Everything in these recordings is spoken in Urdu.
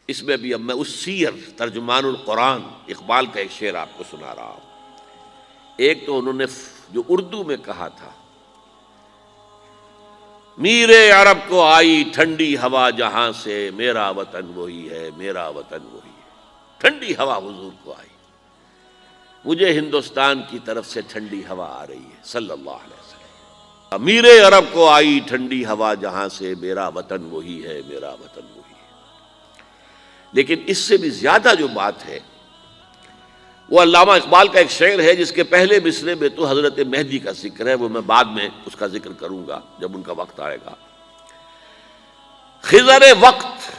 اس میں بھی اب میں اس سیر ترجمان القرآن اقبال کا ایک شعر آپ کو سنا رہا ہوں۔ ایک تو انہوں نے جو اردو میں کہا تھا، میرے عرب کو آئی ٹھنڈی ہوا جہاں سے، میرا وطن وہی ہے، میرا وطن وہی ہے۔ ٹھنڈی ہوا حضور کو آئی، مجھے ہندوستان کی طرف سے ٹھنڈی ہوا آ رہی ہے صلی اللہ علیہ وسلم۔ میرے عرب کو آئی ٹھنڈی ہوا جہاں سے، میرا وطن وہی ہے، میرا وطن وہی ہے۔ لیکن اس سے بھی زیادہ جو بات ہے وہ علامہ اقبال کا ایک شعر ہے جس کے پہلے مصرعے میں تو حضرت مہدی کا ذکر ہے، وہ میں بعد میں اس کا ذکر کروں گا جب ان کا وقت آئے گا۔ خضر وقت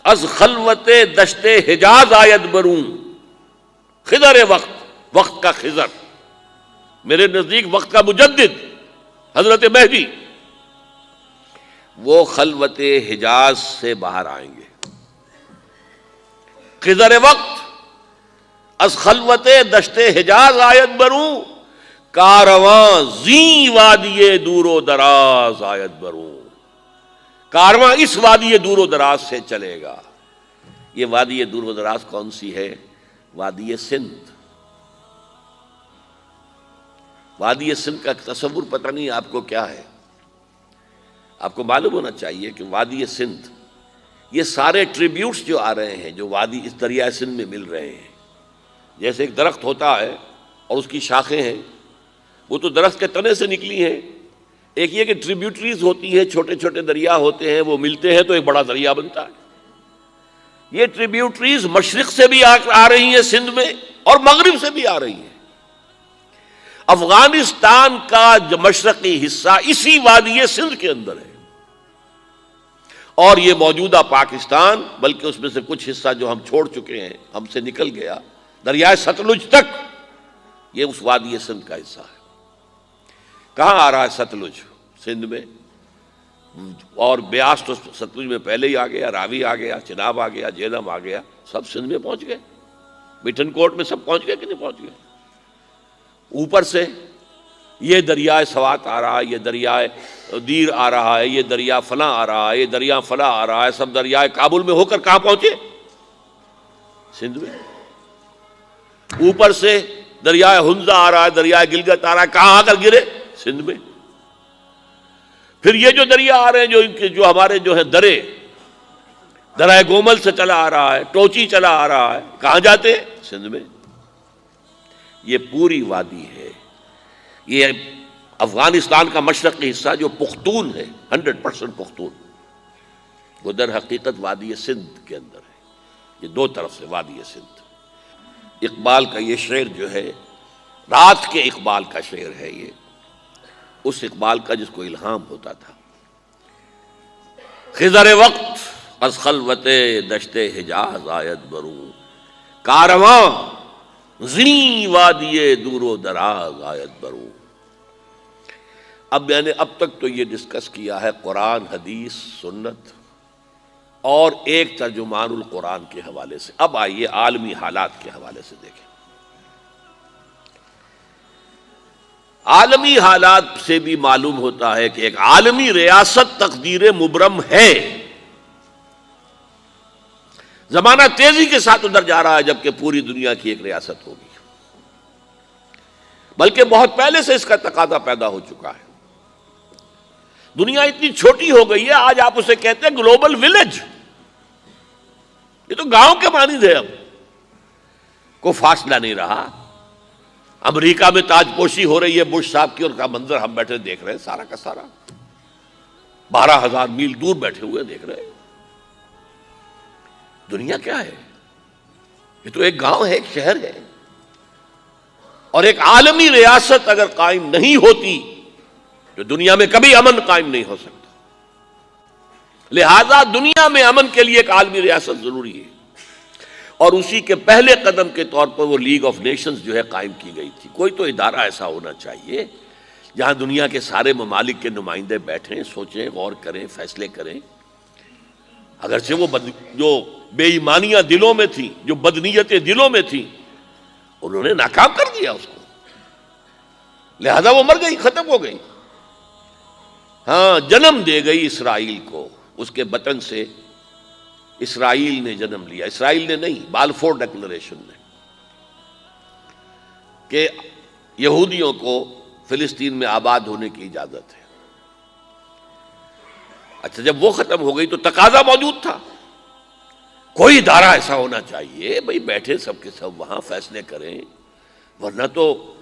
از خلوت دشت حجاز آید بروں، خضر وقت، وقت کا خضر، میرے نزدیک وقت کا مجدد حضرت مہدی، وہ خلوت حجاز سے باہر آئیں گے۔ خضر وقت از خلوت دشت حجاز آید بروں، کارواں زی وادی دور و دراز آید بروں، کارواں اس وادی دور و دراز سے چلے گا۔ یہ وادی دور و دراز کون سی ہے؟ وادی سندھ۔ وادی سندھ کا تصور پتہ نہیں آپ کو کیا ہے، آپ کو معلوم ہونا چاہیے کہ وادی سندھ، یہ سارے ٹریبیوٹس جو آ رہے ہیں جو وادی اس دریائے سندھ میں مل رہے ہیں، جیسے ایک درخت ہوتا ہے اور اس کی شاخیں ہیں، وہ تو درخت کے تنے سے نکلی ہیں۔ ایک یہ کہ ٹریبیوٹریز ہوتی ہیں، چھوٹے چھوٹے دریا ہوتے ہیں، وہ ملتے ہیں تو ایک بڑا دریا بنتا ہے۔ یہ ٹریبیوٹریز مشرق سے بھی آ رہی ہیں سندھ میں، اور مغرب سے بھی آ رہی ہیں۔ افغانستان کا جو مشرقی حصہ اسی وادی سندھ کے اندر ہے، اور یہ موجودہ پاکستان، بلکہ اس میں سے کچھ حصہ جو ہم چھوڑ چکے ہیں، ہم سے نکل گیا دریائے ستلج تک، یہ اس وادی سندھ کا حصہ ہے۔ کہاں آ رہا ہے ستلج؟ سندھ میں، اور بیاس تو ستلج میں پہلے ہی آ گیا، راوی آ گیا، چناب آ گیا، جہلم آ گیا، سب سندھ میں پہنچ گئے، مٹن کوٹ میں سب پہنچ گئے کہ نہیں پہنچ گئے؟ اوپر سے یہ دریائے سوات آ رہا ہے، یہ دریائے دیر آ رہا ہے، یہ دریا فلاں آ رہا ہے، یہ دریا فلاں آ رہا ہے، سب دریائے کابل میں ہو کر کہاں پہنچے؟ سندھ میں۔ اوپر سے دریائے ہنزا آ رہا ہے، دریائے گلگت آ رہا ہے، کہاں آ کر گرے؟ سندھ میں۔ پھر یہ جو دریا آ رہے ہیں جو ہمارے جو ہیں درائے گومل سے چلا آ رہا ہے، ٹوچی چلا آ رہا ہے، کہاں جاتے ہیں؟ سندھ میں۔ یہ پوری وادی ہے، یہ افغانستان کا مشرقی حصہ جو پختون ہے، 100% پختون، وہ در حقیقت وادی سندھ کے اندر ہے۔ یہ دو طرف سے وادی سندھ۔ اقبال کا یہ شعر جو ہے، رات کے اقبال کا شعر ہے، یہ اس اقبال کا جس کو الہام ہوتا تھا۔ خضر وقت از خلوت دشت حجاز آید بروں، کارواں زی وادی دور و دراز آید بروں۔ اب میں نے اب تک تو یہ ڈسکس کیا ہے قرآن، حدیث، سنت اور ایک ترجمان القرآن کے حوالے سے۔ اب آئیے عالمی حالات کے حوالے سے دیکھیں۔ عالمی حالات سے بھی معلوم ہوتا ہے کہ ایک عالمی ریاست تقدیر مبرم ہے۔ زمانہ تیزی کے ساتھ ادھر جا رہا ہے جبکہ پوری دنیا کی ایک ریاست ہوگی، بلکہ بہت پہلے سے اس کا تقاضا پیدا ہو چکا ہے۔ دنیا اتنی چھوٹی ہو گئی ہے، آج آپ اسے کہتے ہیں گلوبل ولیج، یہ تو گاؤں کے مانند ہے۔ اب کوئی فاصلہ نہیں رہا۔ امریکہ میں تاج پوشی ہو رہی ہے بش صاحب کی، اور کا منظر ہم بیٹھے دیکھ رہے ہیں، سارا کا سارا 12,000 میل دور بیٹھے ہوئے دیکھ رہے ہیں۔ دنیا کیا ہے؟ یہ تو ایک گاؤں ہے، ایک شہر ہے۔ اور ایک عالمی ریاست اگر قائم نہیں ہوتی تو دنیا میں کبھی امن قائم نہیں ہو سکتا۔ لہذا دنیا میں امن کے لیے ایک عالمی ریاست ضروری ہے، اور اسی کے پہلے قدم کے طور پر وہ لیگ آف نیشنز جو ہے قائم کی گئی تھی۔ کوئی تو ادارہ ایسا ہونا چاہیے جہاں دنیا کے سارے ممالک کے نمائندے بیٹھیں، سوچیں، غور کریں، فیصلے کریں۔ اگرچہ وہ جو بے ایمانیاں دلوں میں تھیں، جو بدنیتیں دلوں میں تھیں، انہوں نے ناکام کر دیا اس کو، لہذا وہ مر گئی، ختم ہو گئی۔ ہاں، جنم دے گئی اسرائیل کو، اس کے بطن سے اسرائیل نے جنم لیا، اسرائیل نے نہیں، بالفور ڈکلریشن نے، کہ یہودیوں کو فلسطین میں آباد ہونے کی اجازت ہے۔ اچھا، جب وہ ختم ہو گئی تو تقاضا موجود تھا، کوئی ادارہ ایسا ہونا چاہیے بھئی بیٹھے سب کے سب وہاں فیصلے کریں، ورنہ تو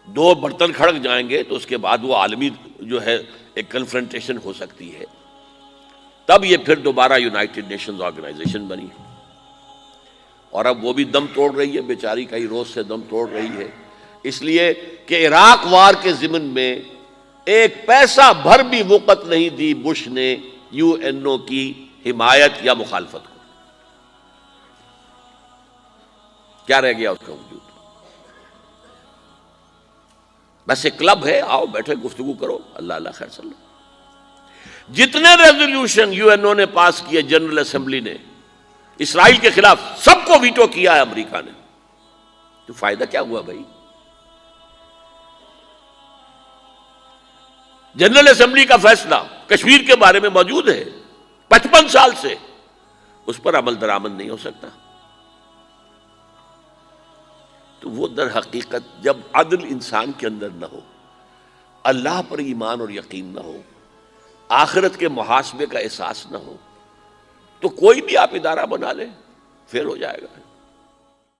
دو برتن کھڑک جائیں گے تو اس کے بعد وہ عالمی جو ہے ایک کنفرنٹیشن ہو سکتی ہے۔ تب یہ پھر دوبارہ یونائٹڈ نیشنز آرگنائزیشن بنی، اور اب وہ بھی دم توڑ رہی ہے، بیچاری کئی روز سے دم توڑ رہی ہے، اس لیے کہ عراق وار کے ضمن میں ایک پیسہ بھر بھی وقت نہیں دی بش نے یو این او کی حمایت یا مخالفت کو۔ کیا رہ گیا اس کا وجود؟ بس ایک کلب ہے، آؤ بیٹھے گفتگو کرو، اللہ اللہ خیر صلی اللہ۔ جتنے ریزولوشن یو این او نے پاس کیے جنرل اسمبلی نے اسرائیل کے خلاف، سب کو ویٹو کیا ہے امریکہ نے، تو فائدہ کیا ہوا بھائی؟ جنرل اسمبلی کا فیصلہ کشمیر کے بارے میں موجود ہے 55 سال سے، اس پر عمل درآمد نہیں ہو سکتا۔ تو وہ در حقیقت جب عدل انسان کے اندر نہ ہو، اللہ پر ایمان اور یقین نہ ہو، آخرت کے محاسبے کا احساس نہ ہو، تو کوئی بھی آپ ادارہ بنا لیں، پھر ہو جائے گا۔